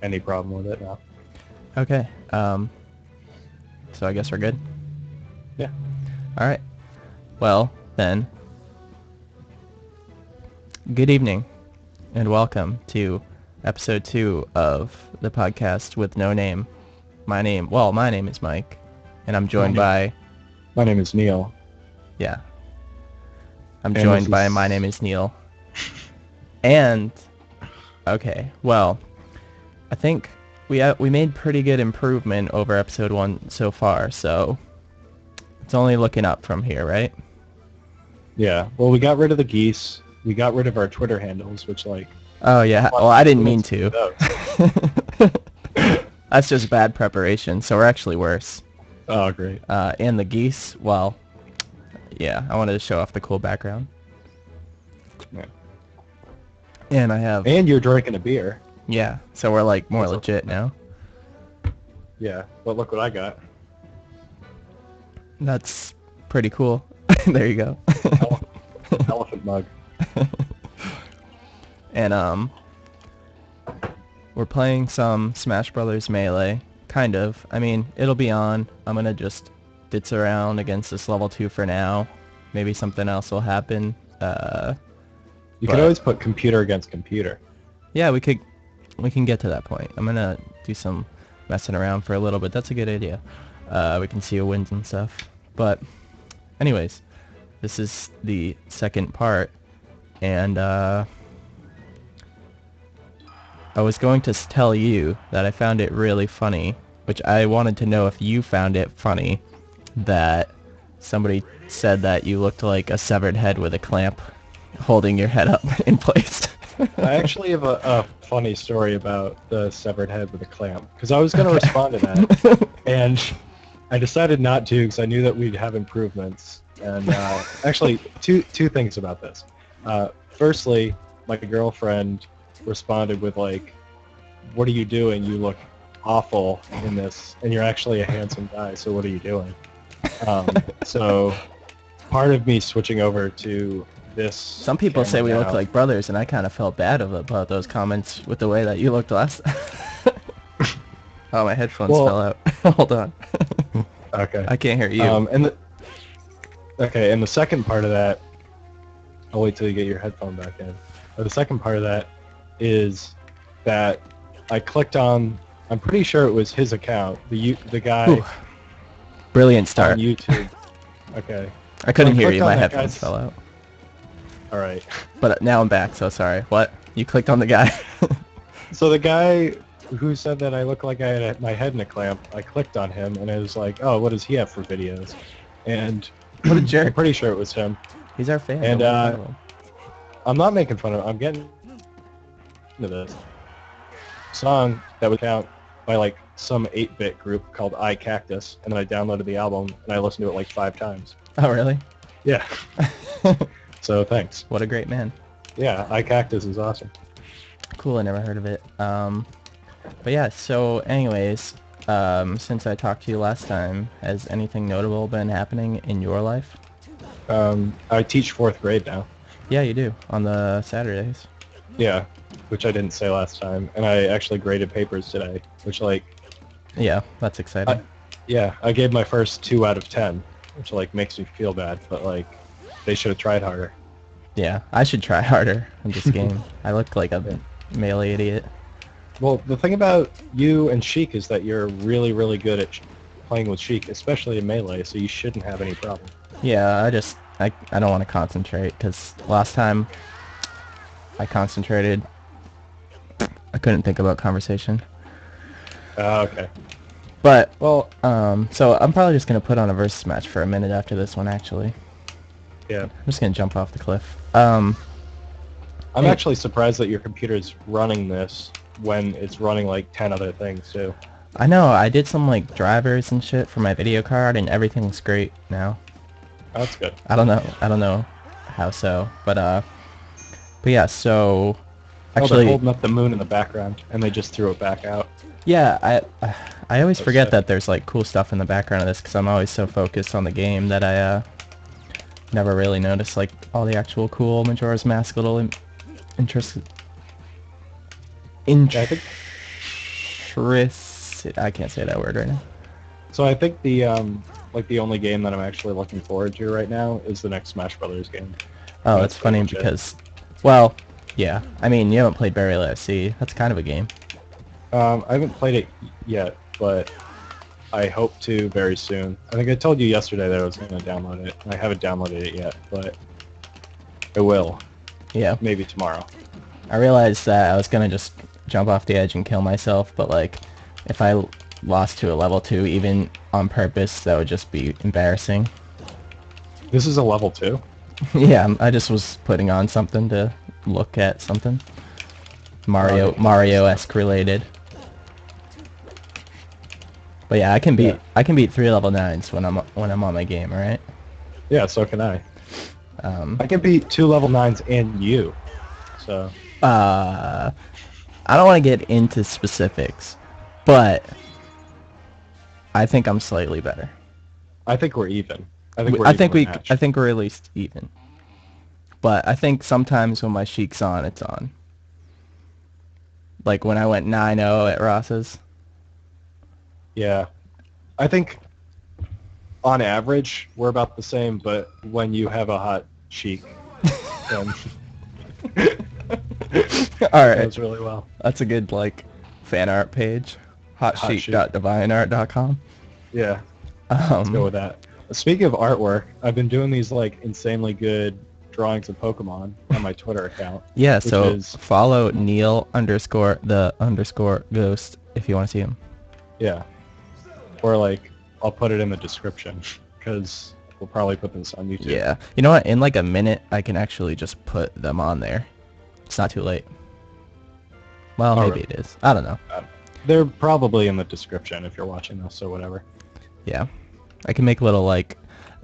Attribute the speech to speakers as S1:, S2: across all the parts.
S1: any problem with it now.
S2: Okay. So I guess we're good?
S1: Yeah.
S2: All right. Well, then, good evening, and welcome to episode 2 of the podcast with no name. My name is Mike, and I'm joined by...
S1: My name is Neil.
S2: Yeah. I'm joined by my name is Neil. And, okay, well, I think we made pretty good improvement over episode 1 so far, so it's only looking up from here, right?
S1: Yeah. Well, we got rid of the geese. We got rid of our Twitter handles, which
S2: Oh yeah. Well, I didn't mean to. That's just bad preparation. So we're actually worse.
S1: Oh, great.
S2: And the geese. Well, yeah. I wanted to show off the cool background.
S1: Yeah.
S2: And I have.
S1: And you're drinking a beer.
S2: Yeah. So we're like more legit now.
S1: Yeah. But look what I got.
S2: That's pretty cool. There you go.
S1: Elephant mug.
S2: And we're playing some Smash Brothers Melee, kind of. I mean, it'll be on. I'm gonna just ditz around against this level 2 for now. Maybe something else will happen.
S1: You could always put computer against computer.
S2: Yeah, we can get to that point. I'm gonna do some messing around for a little bit. That's a good idea. We can see who wins and stuff. But anyways, this is the second part, and I was going to tell you that I found it really funny, which I wanted to know if you found it funny, that somebody said that you looked like a severed head with a clamp holding your head up in place.
S1: I actually have a funny story about the severed head with a clamp, because I was going to respond to that, and I decided not to because I knew that we'd have improvements. And actually, two things about this. Firstly, my girlfriend responded with like, "What are you doing? You look awful in this, and you're actually a handsome guy. So what are you doing?" So part of me switching over to this.
S2: Some people say we look like brothers, and I kind of felt bad about those comments with the way that you looked last. Oh, my headphones fell out. Hold on.
S1: Okay.
S2: I can't hear you.
S1: And the second part of that, I'll wait till you get your headphone back in. The second part of that is that I clicked on, I'm pretty sure it was his account, the guy.
S2: Ooh. Brilliant start.
S1: On YouTube. Okay.
S2: I couldn't hear you. My headphones fell out.
S1: All right.
S2: But now I'm back, so sorry. What? You clicked on the guy?
S1: So the guy who said that I look like I had my head in a clamp, I clicked on him, and it was like, oh, what does he have for videos? And
S2: what a jerk.
S1: I'm pretty sure it was him.
S2: He's our fan.
S1: And I'm not making fun of him. I'm getting into this song that was out by like some 8-bit group called iCactus, and then I downloaded the album, and I listened to it like 5 times.
S2: Oh, really?
S1: Yeah. So thanks.
S2: What a great man.
S1: Yeah, iCactus is awesome.
S2: Cool, I never heard of it. But yeah, so anyways, since I talked to you last time, has anything notable been happening in your life?
S1: I teach 4th grade now.
S2: Yeah, you do, on the Saturdays.
S1: Yeah, which I didn't say last time, and I actually graded papers today, which
S2: Yeah, that's exciting.
S1: I gave my first 2 out of 10, which makes me feel bad, but they should have tried harder.
S2: Yeah, I should try harder in this game. I look like a melee idiot.
S1: Well, the thing about you and Sheik is that you're really, really good at playing with Sheik, especially in Melee, so you shouldn't have any problem.
S2: Yeah, I don't want to concentrate, because last time I concentrated, I couldn't think about conversation.
S1: Okay.
S2: But, well, so I'm probably just going to put on a versus match for a minute after this one, actually.
S1: Yeah.
S2: I'm just going to jump off the cliff.
S1: I'm actually surprised that your computer's running this when it's running like 10 other things, too.
S2: I know, I did some drivers and shit for my video card, and everything's great now.
S1: Oh, that's good.
S2: I don't know how so, but yeah, so actually
S1: they're holding up the moon in the background, and they just threw it back out.
S2: Yeah, I always forget that there's cool stuff in the background of this, because I'm always so focused on the game that I never really notice all the actual cool Majora's Mask little I can't say that word right now.
S1: So I think the only game that I'm actually looking forward to right now is the next Smash Brothers game.
S2: Oh, it's funny because, well, yeah. I mean, you haven't played Barry Let's See. That's kind of a game.
S1: I haven't played it yet, but I hope to very soon. I think I told you yesterday that I was going to download it. I haven't downloaded it yet, but I will.
S2: Yeah.
S1: Maybe tomorrow.
S2: I realized that I was going to just jump off the edge and kill myself, but, like, if I lost to a level 2, even on purpose, that would just be embarrassing.
S1: This is a level 2?
S2: Yeah, I just was putting on something to look at something. Mario-esque related. But yeah, I can beat 3 level 9s when I'm on my game, right?
S1: Yeah, so can I. I can beat 2 level 9s and you. So
S2: I don't want to get into specifics, but I think I'm slightly better.
S1: I think we're even.
S2: I think we're at least even. But I think sometimes when my Sheik's on, it's on. Like when I went 9-0 at Ross's.
S1: Yeah. I think on average we're about the same, but when you have a hot Sheik, then
S2: all right.
S1: Goes really well.
S2: That's a good fan art page. hotsheik.divineart.com.
S1: Yeah. Let's go with that. Speaking of artwork, I've been doing these insanely good drawings of Pokemon on my Twitter account.
S2: Yeah, so follow Neil_the_ghost if you want to see him.
S1: Yeah. Or I'll put it in the description because we'll probably put this on YouTube.
S2: Yeah. You know what? In a minute, I can actually just put them on there. It's not too late. Well, maybe it is. I don't know.
S1: They're probably in the description if you're watching this or whatever.
S2: Yeah. I can make little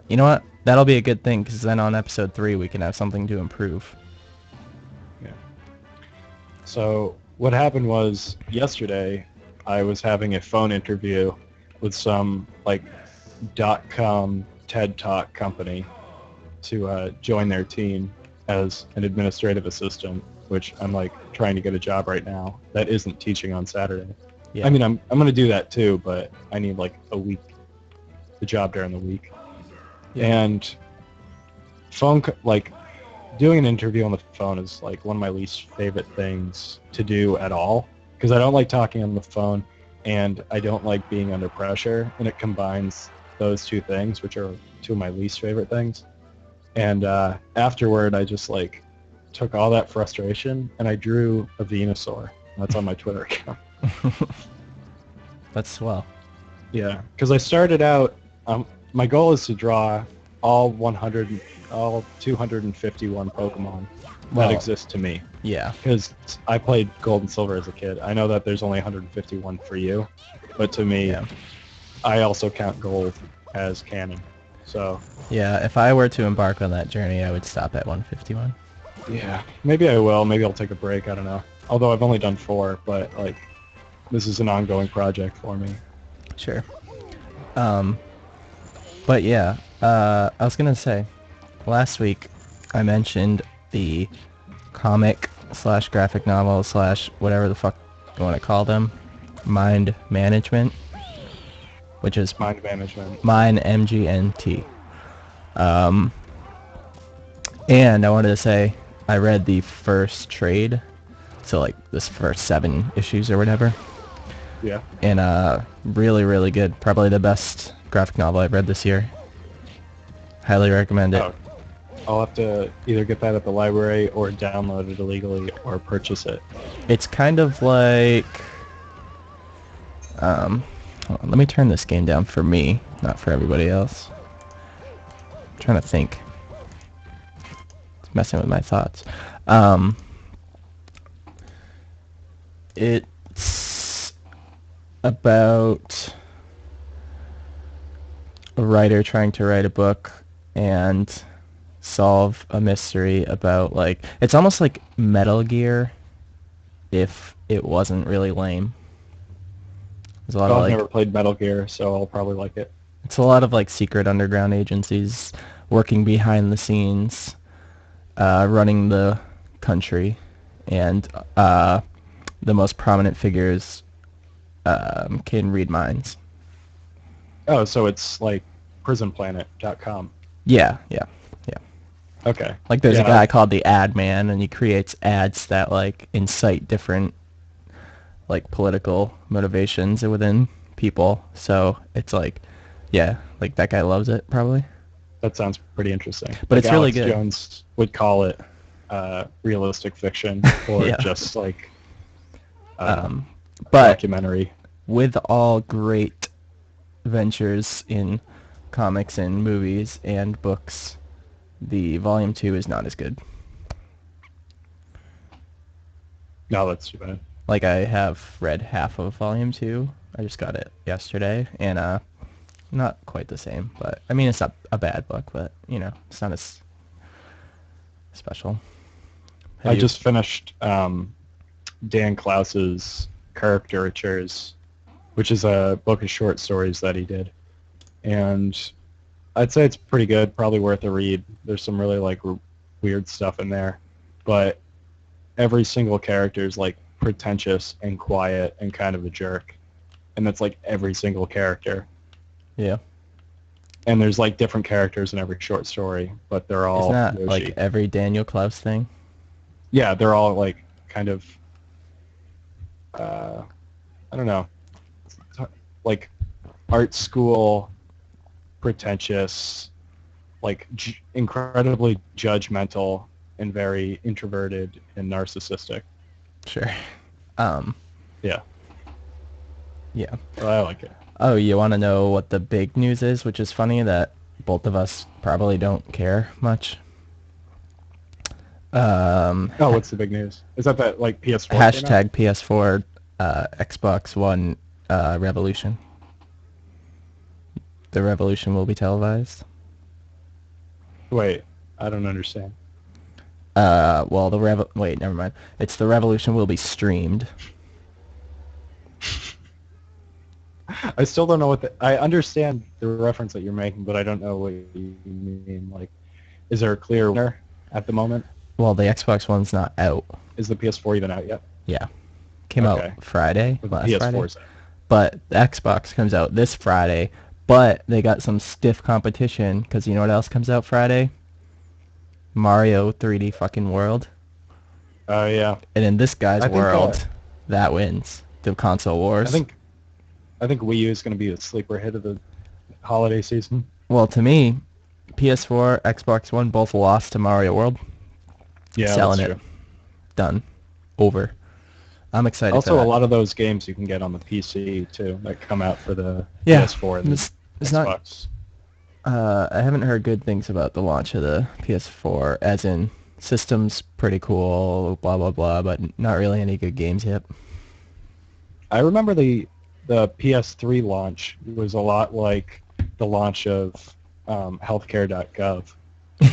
S2: you know what? That'll be a good thing because then on episode 3 we can have something to improve.
S1: Yeah. So what happened was yesterday I was having a phone interview with some .com TED Talk company to join their team as an administrative assistant, which I'm trying to get a job right now that isn't teaching on Saturday.
S2: Yeah.
S1: I mean, I'm going to do that too, but I need a week, the job during the week. Yeah. And doing an interview on the phone is one of my least favorite things to do at all because I don't like talking on the phone and I don't like being under pressure, and it combines those two things, which are two of my least favorite things. And afterward, I just took all that frustration and I drew a Venusaur. That's on my Twitter account.
S2: That's swell.
S1: Yeah, because I started out. My goal is to draw all 251 Pokemon that exist to me.
S2: Yeah.
S1: Because I played Gold and Silver as a kid. I know that there's only 151 for you, but to me, I also count Gold as canon. So.
S2: Yeah, if I were to embark on that journey, I would stop at 151.
S1: Yeah, maybe I will. Maybe I'll take a break. I don't know. Although I've only done 4, but this is an ongoing project for me.
S2: Sure. But yeah, I was gonna say, last week I mentioned the comic/graphic novel/ whatever the fuck you want to call them, Mind Management, which is
S1: Mind Management.
S2: Mind MGNT. And I wanted to say I read the first trade, so this first 7 issues or whatever.
S1: Yeah.
S2: And really, really good. Probably the best graphic novel I've read this year. Highly recommend it.
S1: I'll have to either get that at the library or download it illegally or purchase it.
S2: It's kind of hold on, let me turn this game down for me, not for everybody else. I'm trying to think. It's messing with my thoughts. It's about a writer trying to write a book and solve a mystery about it's almost like Metal Gear if it wasn't really lame. There's a lot of
S1: I've never played Metal Gear, so I'll probably like it.
S2: It's a lot of secret underground agencies working behind the scenes, running the country, and the most prominent figures can read minds.
S1: Oh, so it's like prisonplanet.com.
S2: Yeah.
S1: Okay.
S2: Like there's a
S1: Yeah.
S2: guy called the Ad Man, and he creates ads that like incite different like political motivations within people. So it's like, yeah, like that guy loves it probably.
S1: That sounds pretty interesting.
S2: But
S1: Like
S2: it's really
S1: Alex
S2: good.
S1: Jones would call it realistic fiction or
S2: Yeah.
S1: just like
S2: But
S1: documentary.
S2: with all great ventures in comics and movies and books, the volume 2 is not as good.
S1: No, that's too bad.
S2: Like I have read half of volume 2. I just got it yesterday, and not quite the same, but I mean it's not a bad book, but you know, it's not as special.
S1: I just finished Dan Klaus's Caricatures, which is a book of short stories that he did. And I'd say it's pretty good, probably worth a read. There's some really like weird stuff in there, but every single character is like pretentious and quiet and kind of a jerk. And that's like every single character.
S2: Yeah.
S1: And there's like different characters in every short story, but they're all
S2: Isn't that
S1: Yoshi.
S2: like every Daniel Klaus thing?
S1: Yeah, they're all like kind of I don't know, like art school, pretentious, like incredibly judgmental and very introverted and narcissistic.
S2: Sure.
S1: Yeah.
S2: Yeah.
S1: Well, I like it.
S2: Oh, you want to know what the big news is, which is funny that both of us probably don't care much?
S1: Oh, what's the big news? Is that like PS4?
S2: Hashtag PS4 Xbox One Revolution. The Revolution will be televised.
S1: Wait, I don't understand.
S2: Well, wait, never mind. It's the Revolution will be streamed.
S1: I still don't know what I understand the reference that you're making, but I don't know what you mean. Like, is there a clear winner at the moment?
S2: Well, the Xbox One's not out.
S1: Is the PS4 even out yet?
S2: Yeah. Came out Friday, last Friday.
S1: Out.
S2: But the Xbox comes out this Friday, but they got some stiff competition, because you know what else comes out Friday? Mario 3D fucking World.
S1: Oh, yeah.
S2: And in this guy's world, that wins the console wars.
S1: I think Wii U is going to be the sleeper hit of the holiday season.
S2: Well, to me, PS4, Xbox One both lost to Mario World.
S1: Yeah,
S2: selling
S1: that's
S2: it.
S1: True.
S2: Done. Over. I'm excited
S1: also,
S2: for that.
S1: a lot of those games you can get on the PC, too, that come out for the
S2: Yeah,
S1: PS4 and
S2: it's
S1: Xbox.
S2: I haven't heard good things about the launch of the PS4, as in system's pretty cool, blah, blah, blah, but not really any good games yet.
S1: I remember the PS3 launch was a lot like the launch of healthcare.gov,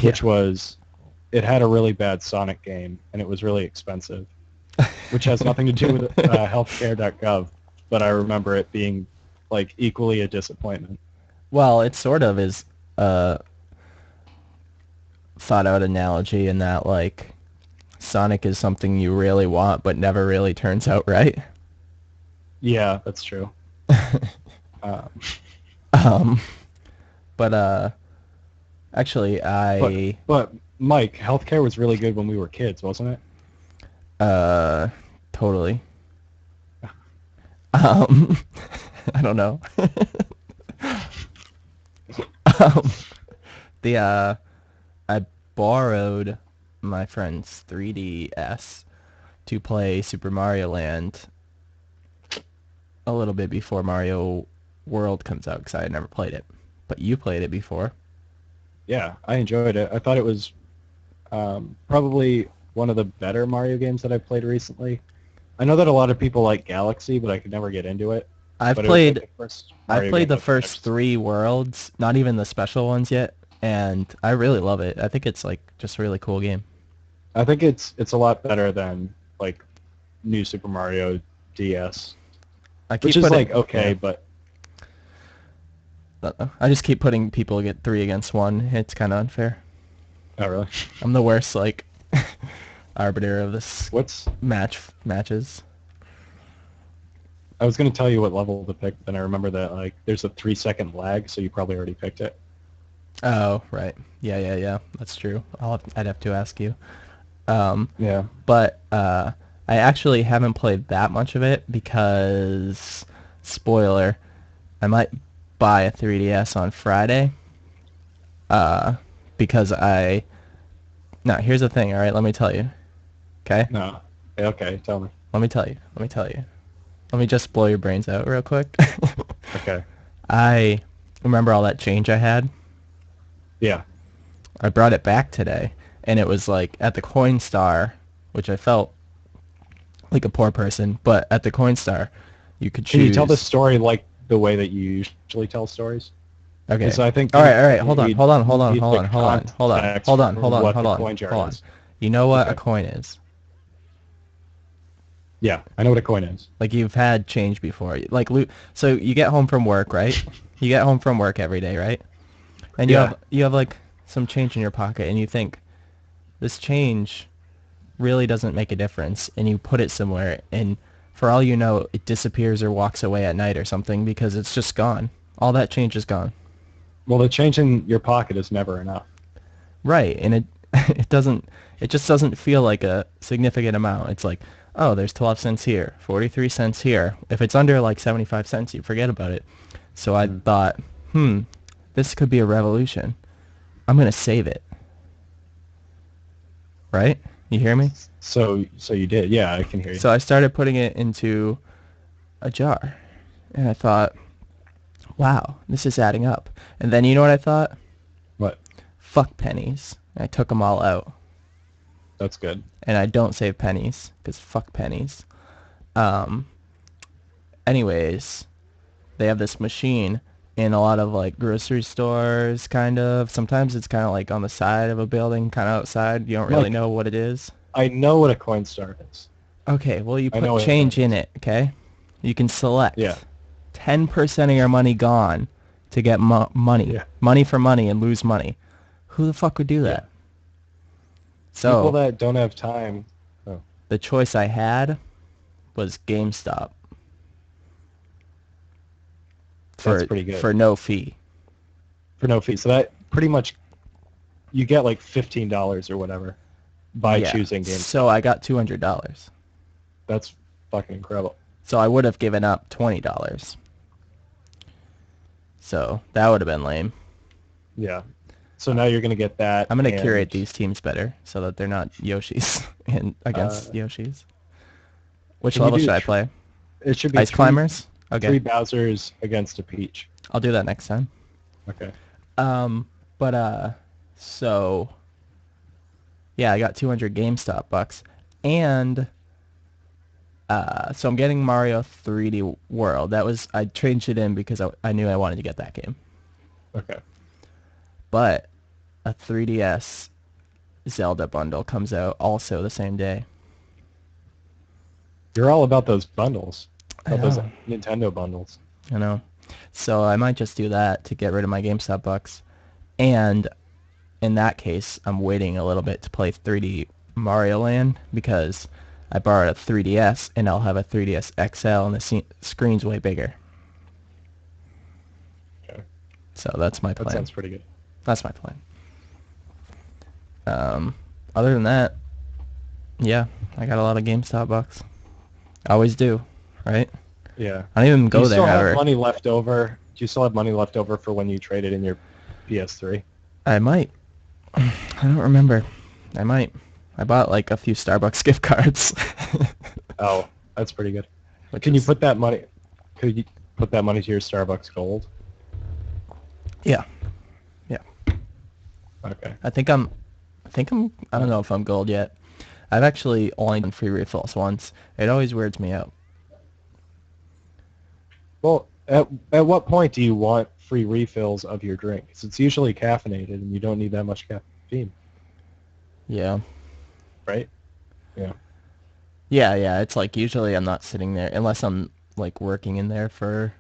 S1: which was, it had a really bad Sonic game, and it was really expensive, which has nothing to do with healthcare.gov, but I remember it being like equally a disappointment.
S2: Well, it sort of is a thought-out analogy in that, like, Sonic is something you really want, but never really turns out right.
S1: Yeah, that's true.
S2: But actually,
S1: But Mike, healthcare was really good when we were kids, wasn't it?
S2: Totally. I don't know. I borrowed my friend's 3DS to play Super Mario Land a little bit before Mario World comes out, because I had never played it. But you played it before.
S1: Yeah, I enjoyed it. I thought it was probably one of the better Mario games that I've played recently. I know that a lot of people like Galaxy, but I could never get into it.
S2: I've played the first 3 worlds, not even the special ones yet, and I really love it. I think it's like just a really cool game.
S1: I think it's a lot better than like New Super Mario DS, which is like okay, but
S2: I just keep putting people get 3 against 1. It's kind of unfair.
S1: Oh really?
S2: I'm the worst like arbiter of this.
S1: What's
S2: matches.
S1: I was going to tell you what level to pick, then I remember that like there's a 3-second lag, so you probably already picked it.
S2: Oh, right. Yeah. That's true. I'd have to ask you.
S1: Yeah.
S2: But I actually haven't played that much of it because, spoiler, I might buy a 3DS on Friday. Because now here's the thing. All right, let me tell you. Okay.
S1: No. Okay, tell me.
S2: Let me tell you. Let me just blow your brains out real quick.
S1: Okay.
S2: I remember all that change I had.
S1: Yeah.
S2: I brought it back today, and it was like at the Coinstar, which I felt like a poor person, but at the Coinstar, you could choose.
S1: Can you tell the story like the way that you usually tell stories?
S2: Okay.
S1: Because I think
S2: all right. Hold on.
S1: need the context for what the coin jar is.
S2: You know what
S1: Okay.
S2: a coin is?
S1: Yeah, I know what a coin is.
S2: Like you've had change before. Like so you get home from work, right? You get home from work every day, right? And you have like some change in your pocket, and you think this change really doesn't make a difference, and you put it somewhere, and for all you know, it disappears or walks away at night or something because it's just gone. All that change is gone.
S1: Well, the change in your pocket is never enough.
S2: Right, and it just doesn't feel like a significant amount. It's like, oh, there's 12 cents here, 43 cents here. If it's under like 75 cents, you forget about it. So I thought, this could be a revolution. I'm going to save it. Right? You hear me?
S1: So you did. Yeah, I can hear you.
S2: So I started putting it into a jar. And I thought, wow, this is adding up. And then you know what I thought?
S1: What?
S2: Fuck pennies. And I took them all out.
S1: That's good.
S2: And I don't save pennies because fuck pennies. Anyways, they have this machine in a lot of like grocery stores, kind of. Sometimes it's kind of like on the side of a building, kind of outside. You don't really know what it is.
S1: I know what a coin star is.
S2: Okay, well you put change in it, okay? You can select.
S1: Yeah.
S2: 10% of your money gone to get money.
S1: Yeah.
S2: Money for money and lose money. Who the fuck would do that?
S1: Yeah.
S2: So
S1: people that don't have time. Oh.
S2: The choice I had was GameStop.
S1: That's pretty good.
S2: For no fee.
S1: For no fee. So that pretty much, you get like $15 or whatever by choosing GameStop.
S2: So I got $200.
S1: That's fucking incredible.
S2: So I would have given up $20. So that would have been lame.
S1: Yeah. So now you're going to get that.
S2: I'm going to curate these teams better so that they're not Yoshis and against Yoshis. Which level should I play?
S1: It should be
S2: Ice Climbers? Okay.
S1: 3 Bowsers against a Peach.
S2: I'll do that next time.
S1: Okay.
S2: So yeah, I got 200 GameStop bucks, and so I'm getting Mario 3D World. I changed it in because I knew I wanted to get that game.
S1: Okay.
S2: But a 3DS Zelda bundle comes out also the same day.
S1: You're all about those bundles.
S2: About
S1: those Nintendo bundles.
S2: I know. So I might just do that to get rid of my GameStop bucks. And in that case, I'm waiting a little bit to play 3D Mario Land because I borrowed a 3DS and I'll have a 3DS XL and the screen's way bigger.
S1: Okay.
S2: So that's my plan.
S1: That sounds pretty good.
S2: That's my plan. Other than that, yeah, I got a lot of GameStop bucks. I always do, right?
S1: Yeah.
S2: I don't even go there ever.
S1: Do you still have money left over? Do you still have money left over for when you traded in your PS3?
S2: I might. I don't remember. I might. I bought like a few Starbucks gift cards.
S1: Oh, that's pretty good. Could you put that money to your Starbucks Gold?
S2: Yeah.
S1: Okay.
S2: I don't know if I'm gold yet. I've actually only done free refills once. It always weirds me out.
S1: Well, at what point do you want free refills of your drink? Because it's usually caffeinated and you don't need that much caffeine.
S2: Yeah.
S1: Right? Yeah.
S2: Yeah. It's like usually I'm not sitting there unless I'm like working in there for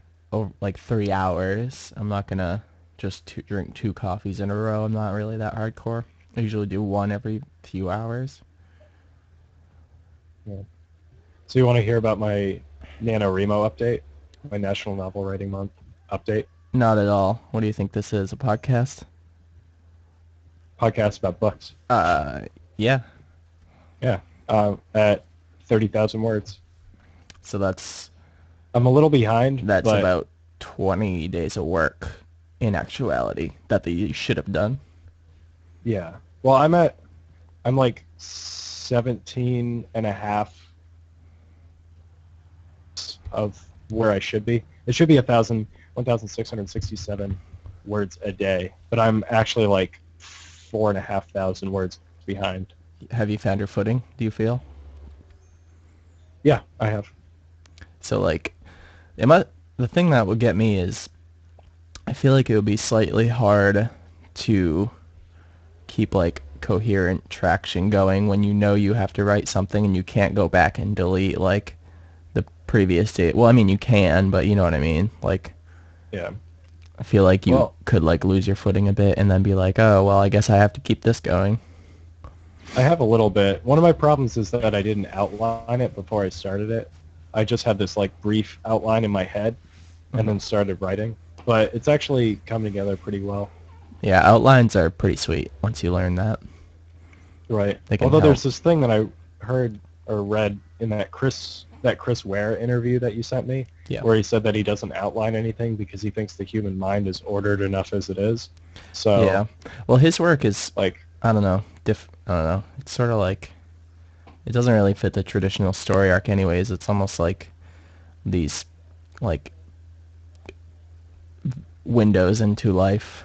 S2: like 3 hours. I'm not going to just drink 2 coffees in a row. I'm not really that hardcore. I usually do one every few hours.
S1: Yeah. So you want to hear about my NaNoWriMo update, my National Novel Writing Month update.
S2: Not at all. What do you think this is? A podcast?
S1: Podcast about books.
S2: Yeah.
S1: Yeah, at 30,000 words.
S2: So that's
S1: I'm a little behind, but
S2: about 20 days of work in actuality that you should have done.
S1: yeah. Well, I'm like 17 and a half of where I should be. It should be 1,667 words a day, but I'm actually like 4,500 words behind.
S2: Have you found your footing, do you feel?
S1: Yeah, I have.
S2: So like, the thing that would get me is I feel like it would be slightly hard to keep like coherent traction going when you know you have to write something and you can't go back and delete like the previous day. Well, I mean you can, but you know what I mean. Like,
S1: Yeah.
S2: I feel like you could like lose your footing a bit and then be like, oh well, I guess I have to keep this going.
S1: I have a little bit. One of my problems is that I didn't outline it before I started it. I just had this like brief outline in my head and then started writing. But it's actually come together pretty well.
S2: Yeah, outlines are pretty sweet once you learn that.
S1: Right.
S2: They can
S1: Although
S2: help.
S1: there's this thing that I heard or read in that Chris Ware interview that you sent me,
S2: Yeah.
S1: where he said that he doesn't outline anything because he thinks the human mind is ordered enough as it is. So
S2: Yeah. Well, his work is
S1: like
S2: I don't know. I don't know. It's sort of like it doesn't really fit the traditional story arc anyways. It's almost like these like windows into life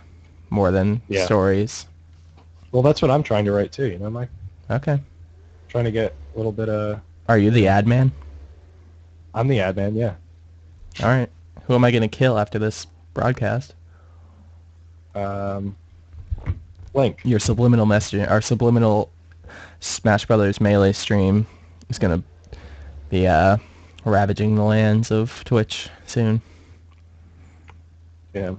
S2: more than stories.
S1: well, that's what I'm trying to write too, you know, Mike?
S2: Okay.
S1: Trying to get a little bit of...
S2: Are you the ad man?
S1: I'm the ad man, yeah.
S2: All right. Who am I going to kill after this broadcast?
S1: Link.
S2: Your subliminal messaging, our subliminal Smash Brothers Melee stream is going to be ravaging the lands of Twitch soon.
S1: Yeah.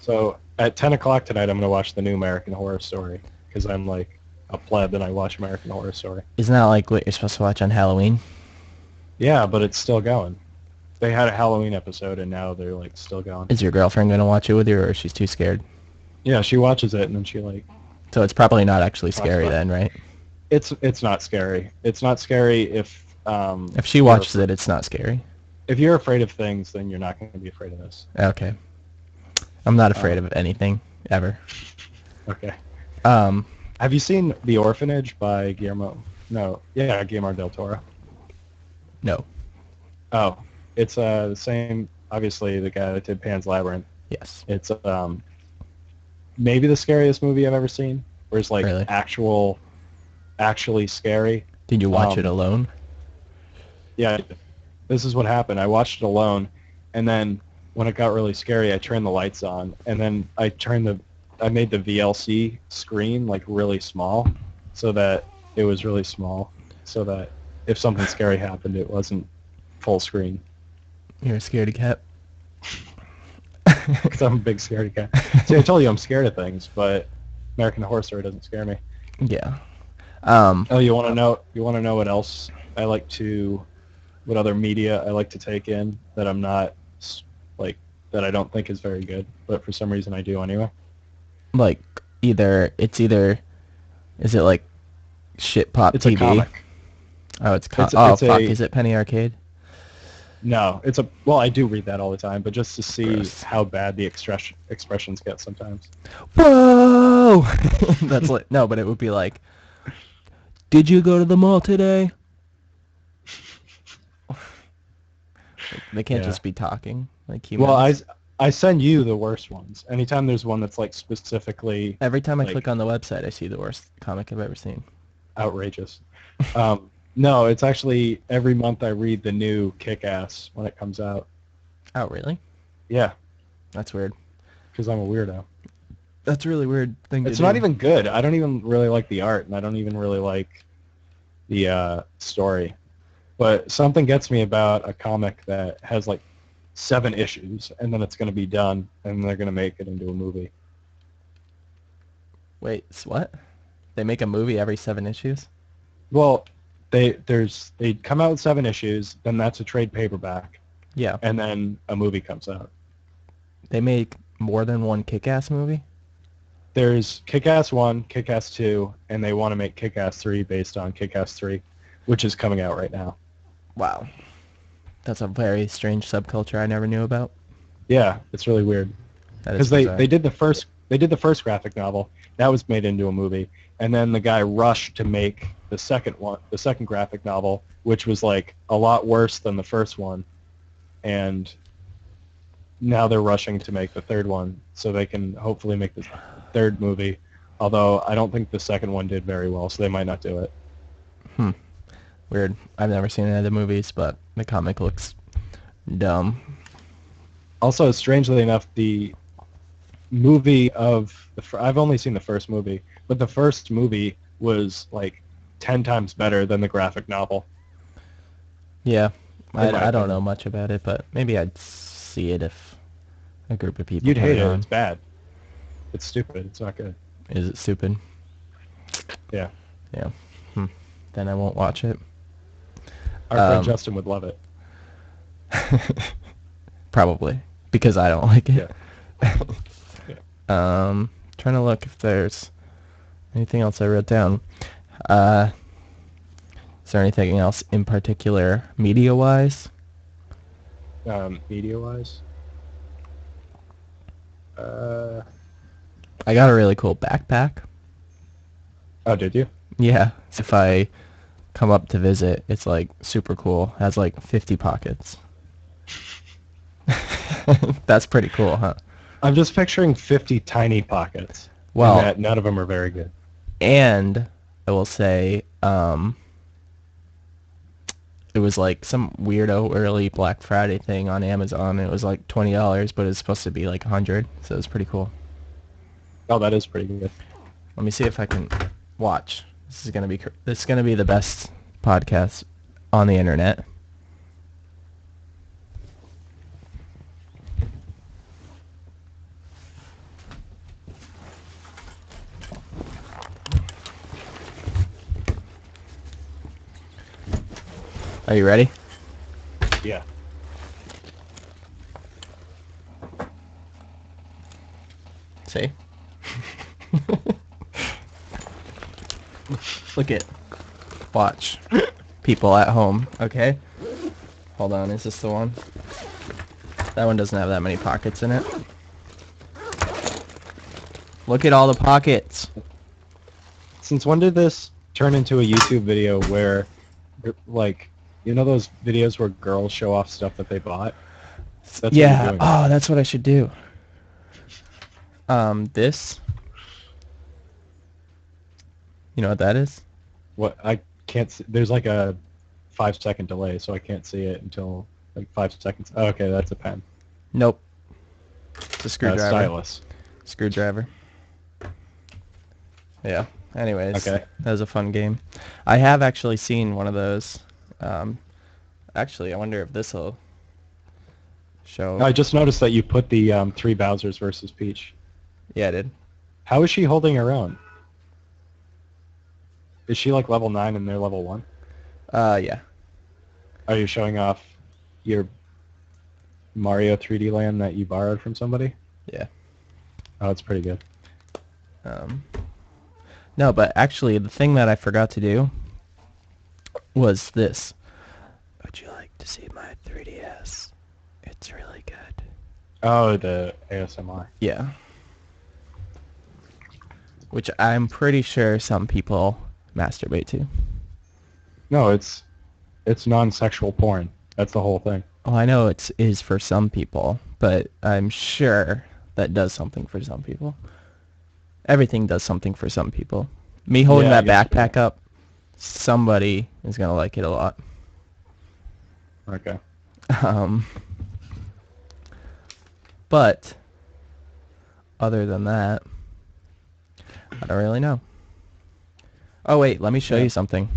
S1: So at 10 o'clock tonight, I'm going to watch the new American Horror Story because I'm like a pleb and I watch American Horror Story.
S2: Isn't that like what you're supposed to watch on Halloween?
S1: Yeah, but it's still going. They had a Halloween episode and now they're like still going.
S2: Is your girlfriend going to watch it with you or she's too scared?
S1: Yeah, she watches it and then she like...
S2: So it's probably not actually scary then, right?
S1: It's not scary. It's not scary if...
S2: if she watches it, it's not scary.
S1: If you're afraid of things, then you're not going to be afraid of this.
S2: Okay. I'm not afraid of anything, ever.
S1: Okay. Have you seen The Orphanage by Guillermo del Toro?
S2: No.
S1: Oh, it's the same, obviously, the guy that did Pan's Labyrinth.
S2: Yes.
S1: It's maybe the scariest movie I've ever seen, where it's like
S2: Really?
S1: actually scary.
S2: Did you watch it alone?
S1: Yeah, this is what happened. I watched it alone, and then when it got really scary, I turned the lights on, and then I made the VLC screen like really small, so that it was really small, so that if something scary happened, it wasn't full screen.
S2: You're a scaredy cat.
S1: Because I'm a big scaredy cat. See, I told you I'm scared of things, but American Horror Story doesn't scare me.
S2: Yeah.
S1: Oh, you want to know? You want to know what else I like to? What other media I like to take in that I'm not like that I don't think is very good, but for some reason I do anyway.
S2: Like is it like shit pop
S1: It's
S2: TV?
S1: a comic.
S2: Oh, it's fuck. Is it Penny Arcade?
S1: No, well, I do read that all the time, but just to see
S2: Gross.
S1: how bad the expressions get sometimes.
S2: Whoa! That's like no, but it would be like, did you go to the mall today? They can't just be talking like humans.
S1: Well, I send you the worst ones. Anytime there's one that's like specifically
S2: Every time I
S1: like,
S2: click on the website, I see the worst comic I've ever seen.
S1: outrageous. No, it's actually every month I read the new Kick-Ass when it comes out.
S2: Oh, really?
S1: Yeah,
S2: That's weird.
S1: because I'm a weirdo.
S2: That's a really weird thing to do.
S1: It's not even good. I don't even really like the art, and I don't even really like the story. But something gets me about a comic that has like 7 issues, and then it's going to be done, and they're going to make it into a movie.
S2: Wait, what? They make a movie every 7 issues?
S1: Well, They come out with 7 issues, then that's a trade paperback,
S2: Yeah.
S1: and then a movie comes out.
S2: They make more than one Kick-Ass movie?
S1: There's Kick-Ass 1, Kick-Ass 2, and they want to make Kick-Ass 3 based on Kick-Ass 3, which is coming out right now.
S2: Wow. That's a very strange subculture I never knew about.
S1: Yeah, it's really weird. Because they did the first graphic novel, that was made into a movie, and then the guy rushed to make the second graphic novel, which was like a lot worse than the first one, and now they're rushing to make the third one so they can hopefully make the third movie. Although I don't think the second one did very well, so they might not do it.
S2: Weird. I've never seen any of the movies, but the comic looks dumb.
S1: Also, strangely enough, the movie I've only seen the first movie, but the first movie was like 10 times better than the graphic novel.
S2: Yeah. I don't
S1: opinion.
S2: know much about it, but maybe I'd see it if a group of people
S1: You'd
S2: put
S1: hate it.
S2: on.
S1: It's bad. It's stupid. It's not good.
S2: Is it stupid?
S1: Yeah.
S2: Yeah. Then I won't watch it.
S1: Our friend Justin would love it.
S2: Probably. Because I don't like it.
S1: Yeah.
S2: Trying to look if there's anything else I wrote down. Is there anything else in particular media-wise?
S1: Media-wise?
S2: I got a really cool backpack.
S1: Oh, did you?
S2: Yeah. So if I come up to visit, it's like super cool. It has like 50 pockets. That's pretty cool, huh?
S1: I'm just picturing 50 tiny pockets.
S2: Well,
S1: and that none of them are very good.
S2: And I will say, it was like some weirdo early Black Friday thing on Amazon. It was like $20, but it's supposed to be like $100, so it was pretty cool.
S1: Oh, that is pretty good.
S2: Let me see if I can watch. This is gonna be the best podcast on the internet. Are you ready?
S1: Yeah.
S2: See? Look it. Watch. People at home, okay? Hold on, is this the one? That one doesn't have that many pockets in it. Look at all the pockets.
S1: Since when did this turn into a YouTube video where, like, you know those videos where girls show off stuff that they bought? That's what
S2: Yeah.
S1: you're doing.
S2: Oh, that's what I should do. This. You know what that is?
S1: What? I can't see. There's like a 5-second delay, so I can't see it until like 5 seconds. Oh, okay, that's a pen.
S2: Nope. It's a screwdriver.
S1: Stylus.
S2: Screwdriver. Yeah. Anyways,
S1: Okay.
S2: That was a fun game. I have actually seen one of those. Actually, I wonder if this will show.
S1: I just noticed that you put the 3 Bowsers versus Peach.
S2: Yeah, I did.
S1: How is she holding her own? Is she like level 9 and they're level 1?
S2: Yeah.
S1: Are you showing off your Mario 3D Land that you borrowed from somebody?
S2: Yeah.
S1: Oh, it's pretty good.
S2: No, but actually, the thing that I forgot to do was this. Would you like to see my 3DS? It's really good.
S1: Oh, the ASMR.
S2: Yeah. Which I'm pretty sure some people masturbate to.
S1: No, it's non-sexual porn. That's the whole thing.
S2: Oh, I know it is for some people, but I'm sure that does something for some people. Everything does something for some people. Me holding
S1: Yeah, I
S2: that
S1: guess
S2: backpack up, somebody is going to like it a lot.
S1: Okay.
S2: But other than that, I don't really know. Oh wait, let me show you something.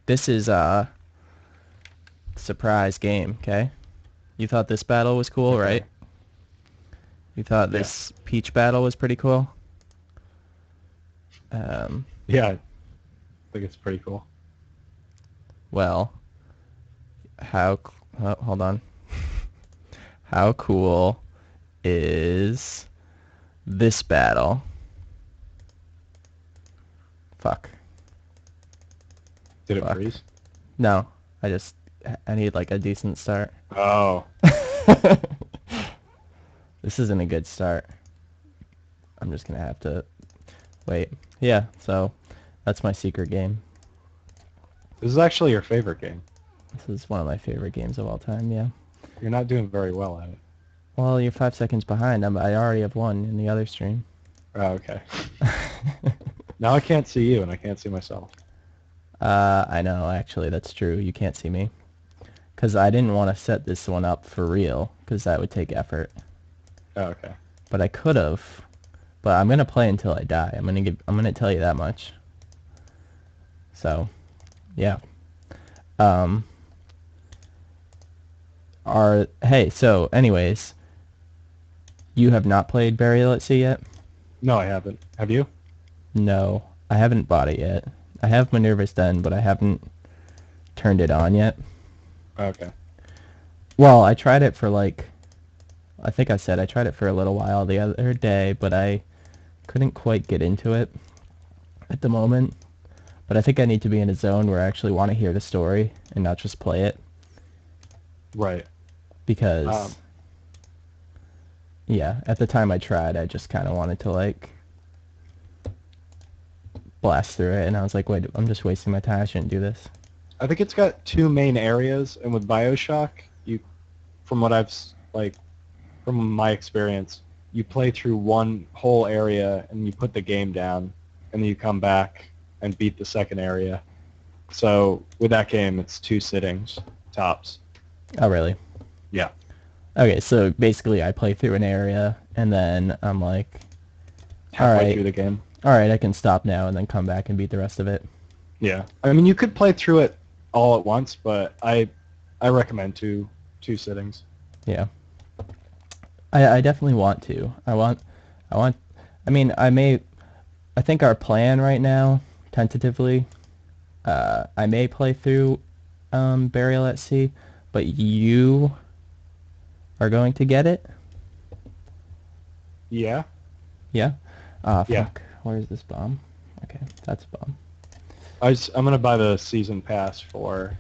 S2: This is a surprise game, okay? You thought this battle was cool,
S1: Okay.
S2: right? You thought this Peach battle was pretty cool?
S1: Yeah, I think it's pretty cool.
S2: Well, hold on. How cool is this battle? Fuck.
S1: Did it
S2: Fuck.
S1: freeze?
S2: No, I need like a decent start.
S1: Oh.
S2: This isn't a good start. I'm just gonna have to wait. Yeah, so that's my secret game.
S1: This is actually your favorite game.
S2: This is one of my favorite games of all time, yeah.
S1: You're not doing very well at it.
S2: Well, you're 5 seconds behind. I already have won in the other stream.
S1: Oh, okay. Now I can't see you and I can't see myself.
S2: I know, actually, that's true. You can't see me. Because I didn't want to set this one up for real, because that would take effort.
S1: Oh, okay.
S2: But I could have. But I'm gonna play until I die. I'm gonna tell you that much. So, yeah. So anyways, you have not played Burial at Sea yet?
S1: No, I haven't. Have you?
S2: No, I haven't bought it yet. I have Minerva's Den, but I haven't turned it on yet.
S1: Okay.
S2: Well, I tried it for I think I said I tried it for a little while the other day, but I couldn't quite get into it at the moment. But I think I need to be in a zone where I actually want to hear the story and not just play it.
S1: Right.
S2: Because, yeah, at the time I tried, I just kind of wanted to blast through it, and I was like, wait, I'm just wasting my time. I shouldn't do this.
S1: I think it's got two main areas, and with BioShock, from my experience, you play through one whole area and you put the game down, and then you come back and beat the second area. So with that game, it's 2 sittings, tops.
S2: Oh, really?
S1: Yeah.
S2: Okay, so basically I play through an area, and then I'm like,
S1: Halfway through the game.
S2: All right, I can stop now and then come back and beat the rest of it.
S1: Yeah. I mean, you could play through it all at once, but I recommend two sittings.
S2: Yeah. I definitely want to. I think our plan right now, tentatively, I may play through Burial at Sea, but you are going to get it?
S1: Yeah.
S2: Yeah? Ah, fuck.
S1: Yeah.
S2: Where's this bomb? Okay, that's a bomb.
S1: I'm going to buy the season pass for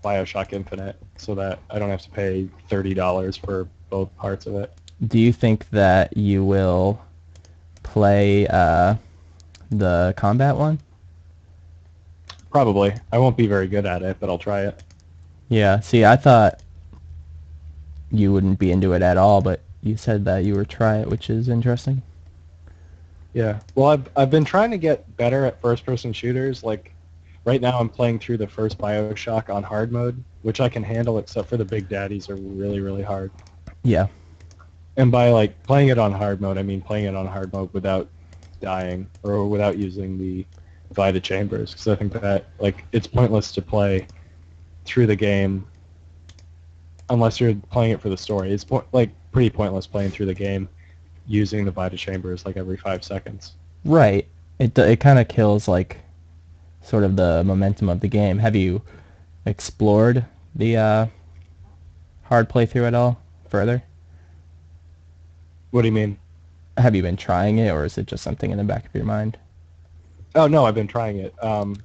S1: BioShock Infinite so that I don't have to pay $30 for both parts of it.
S2: Do you think that you will play the combat one?
S1: Probably. I won't be very good at it, but I'll try it.
S2: Yeah, see, I thought you wouldn't be into it at all, but you said that you would try it, which is interesting.
S1: Yeah. Well, I've been trying to get better at first-person shooters. Like, right now I'm playing through the first BioShock on hard mode, which I can handle, except for the big daddies are really, really hard.
S2: Yeah.
S1: And by, playing it on hard mode, I mean playing it on hard mode without dying or without using the divided chambers, because I think that, it's pointless to play through the game unless you're playing it for the story. It's, pretty pointless playing through the game using the divided chambers, every 5 seconds.
S2: Right. It kind of kills, sort of the momentum of the game. Have you explored the hard playthrough at all further?
S1: What do you mean?
S2: Have you been trying it, or is it just something in the back of your mind?
S1: Oh, no, I've been trying it.
S2: So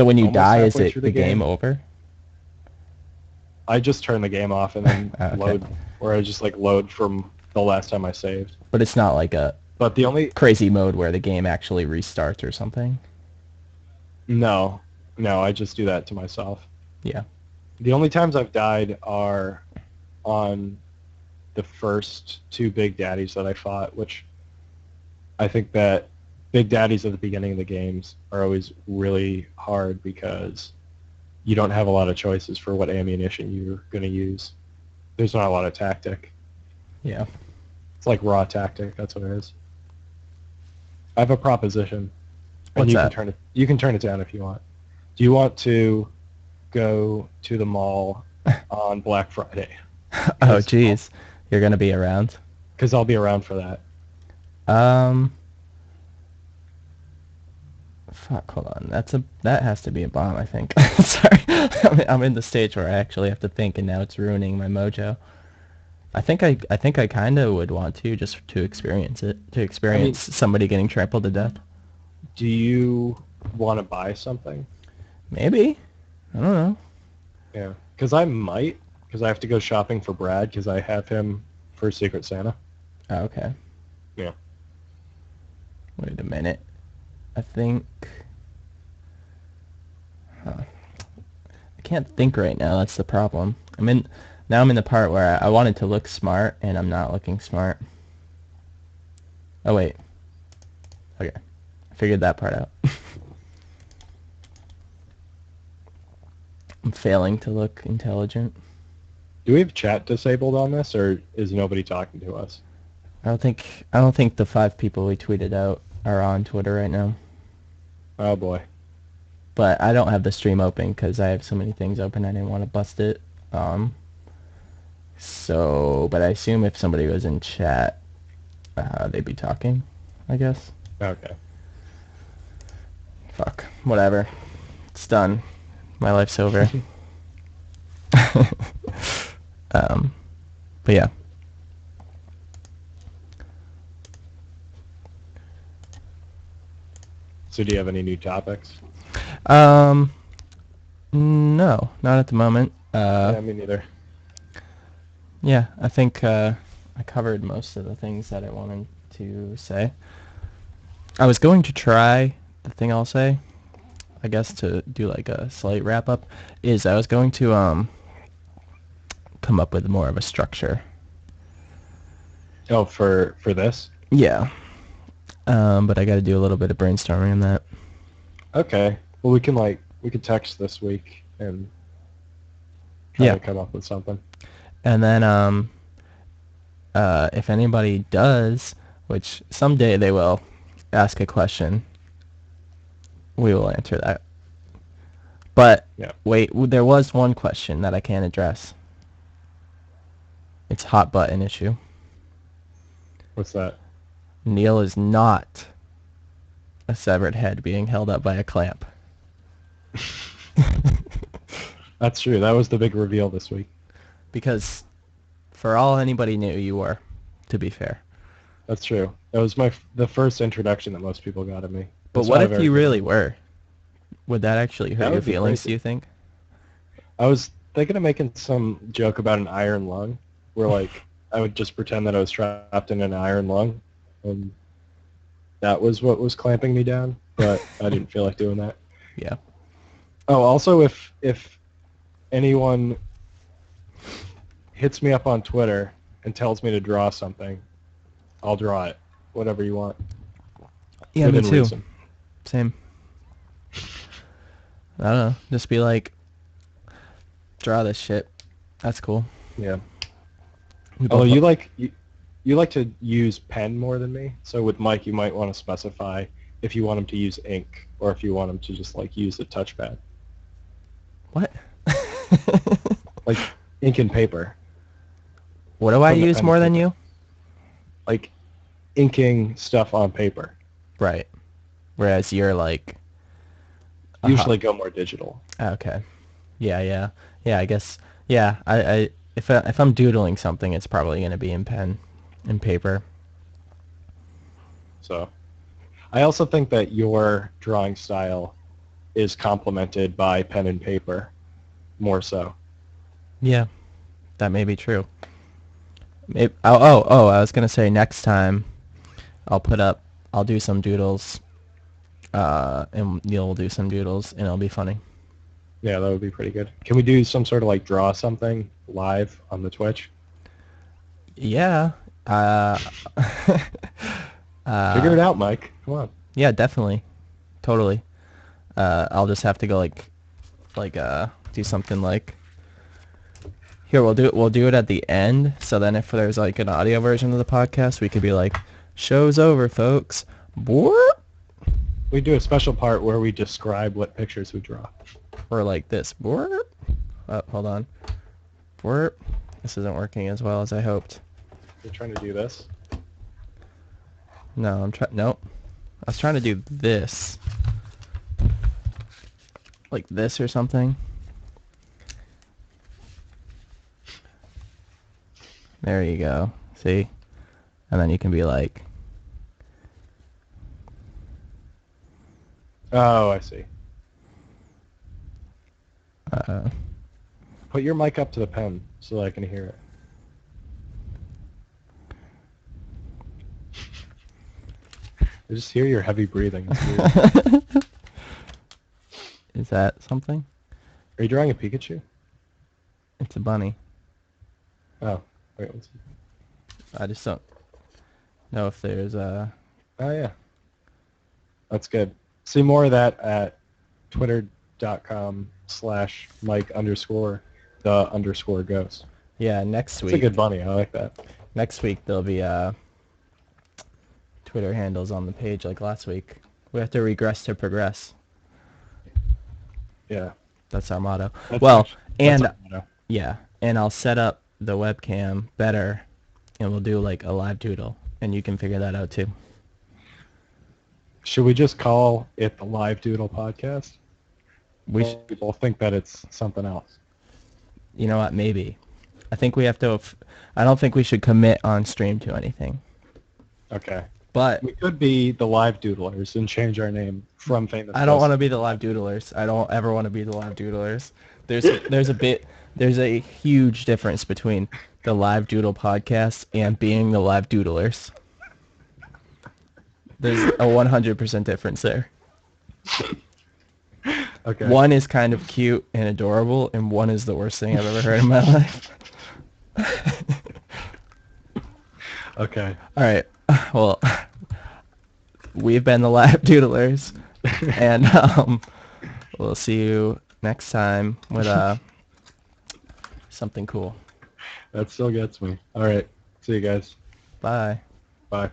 S2: when you
S1: almost
S2: die, is
S1: halfway
S2: it
S1: through
S2: the game over?
S1: I just turn the game off and then
S2: Okay.
S1: load, or I just load from the last time I saved.
S2: But it's not like a
S1: But the only
S2: crazy mode where the game actually restarts or something?
S1: no, I just do that to myself.
S2: Yeah.
S1: The only times I've died are on the first 2 big daddies that I fought, which I think that big daddies at the beginning of the games are always really hard because you don't have a lot of choices for what ammunition you're going to use. There's not a lot of tactic.
S2: Yeah.
S1: It's like raw tactic. That's what it is. I have a proposition.
S2: What's
S1: and
S2: that?
S1: You can turn it down if you want. Do you want to go to the mall on Black Friday?
S2: Oh, jeez. You're going to be around?
S1: Because I'll be around for that.
S2: Fuck, hold on. That has to be a bomb, I think. Sorry. I'm in the stage where I actually have to think, and now it's ruining my mojo. I think I kind of would want to, just to experience it, somebody getting trampled to death.
S1: Do you want to buy something?
S2: Maybe. I don't know.
S1: Yeah, because I might, because I have to go shopping for Brad, because I have him for Secret Santa.
S2: Oh, okay.
S1: Yeah.
S2: Wait a minute. I think... Huh. I can't think right now. That's the problem. Now I'm in the part where I wanted to look smart, and I'm not looking smart. Oh, wait. Okay. I figured that part out. I'm failing to look intelligent.
S1: Do we have chat disabled on this, or is nobody talking to us?
S2: I don't think the 5 people we tweeted out are on Twitter right now.
S1: Oh boy.
S2: But I don't have the stream open because I have so many things open. I didn't want to bust it. But I assume if somebody was in chat, they'd be talking, I guess.
S1: Okay.
S2: Fuck. Whatever. It's done. My life's over. But yeah.
S1: So do you have any new topics?
S2: No, not at the moment.
S1: Yeah, me neither.
S2: Yeah, I think I covered most of the things that I wanted to say. I was going to try the thing I'll say, I guess, to do like a slight wrap up, is I was going to come up with more of a structure.
S1: Oh, for this?
S2: Yeah. But I got to do a little bit of brainstorming on that.
S1: Okay. Well, we could text this week and try to come up with something.
S2: And then if anybody does, which someday they will, ask a question, we will answer that. But wait, there was one question that I can't address. It's hot button issue.
S1: What's that?
S2: Neil is not a severed head being held up by a clamp.
S1: That's true. That was the big reveal this week.
S2: Because for all anybody knew, you were, to be fair.
S1: That's true. That was the first introduction that most people got of me.
S2: But what if you really were? Would that actually hurt your feelings, do you think?
S1: I was thinking of making some joke about an iron lung, where like I would just pretend that I was trapped in an iron lung, and that was what was clamping me down, but I didn't feel like doing that.
S2: Yeah.
S1: Oh, also, if anyone hits me up on Twitter and tells me to draw something, I'll draw it. Whatever you want.
S2: Yeah, me too.
S1: Reason.
S2: Same. I don't know. Just be like, draw this shit. That's cool.
S1: Yeah. Although you like to use pen more than me, so with Mike you might want to specify if you want him to use ink or if you want him to just like use the touchpad.
S2: What?
S1: Like ink and paper.
S2: What do I use more than you?
S1: Like inking stuff on paper.
S2: Right. Whereas you're like...
S1: Usually go more digital.
S2: Okay. Yeah, I guess... Yeah, if I'm doodling something, it's probably going to be in pen and paper.
S1: So, I also think that your drawing style is complemented by pen and paper, more so.
S2: Yeah, that may be true. I was going to say next time I'll do some doodles, and Neil will do some doodles, and it'll be funny.
S1: Yeah, that would be pretty good. Can we do some sort of like draw something live on the Twitch?
S2: Yeah.
S1: Figure it out, Mike. Come on.
S2: Yeah, definitely. Totally. I'll just have to go do something like... Here, we'll do it at the end, so then if there's like an audio version of the podcast, we could be like, show's over, folks. Boop.
S1: We do a special part where we describe what pictures we draw.
S2: Or like this. Boop. Oh, hold on. Boop. This isn't working as well as I hoped.
S1: You're trying to do this?
S2: No, nope. I was trying to do this. like this or something. There you go. See? And then you can be like,
S1: Oh, I see.
S2: uh,
S1: Put your mic up to the pen so that I can hear it. I just hear your heavy breathing. It's weird.
S2: is that something?
S1: Are you drawing a Pikachu?
S2: It's a bunny.
S1: Oh, wait, let's see.
S2: I just don't know if there's a...
S1: Oh, yeah. That's good. See more of that at twitter.com/Mike_the_ghost.
S2: Yeah, next
S1: It's
S2: week.
S1: a good bunny. I like that.
S2: Next week there'll be Twitter handles on the page like last week. We have to regress to progress.
S1: Yeah.
S2: That's our motto.
S1: That's
S2: well,
S1: actually,
S2: and
S1: our motto.
S2: yeah, and I'll set up the webcam better, and we'll do like a live doodle, and you can figure that out too.
S1: Should we just call it the Live Doodle Podcast? People think that it's something else.
S2: You know what? Maybe. I think we have to. I don't think we should commit on stream to anything.
S1: Okay.
S2: But
S1: we could be the Live Doodlers and change our name from Famous.
S2: I don't want to be the Live Doodlers. I don't ever want to be the Live Doodlers. There's a huge difference between the Live Doodle Podcast and being the Live Doodlers. There's a 100% difference there.
S1: Okay.
S2: One is kind of cute and adorable, and one is the worst thing I've ever heard in my life.
S1: Okay.
S2: All right. Well, we've been the Live Doodlers, and we'll see you next time with something cool.
S1: That still gets me. All right. See you guys.
S2: Bye.
S1: Bye.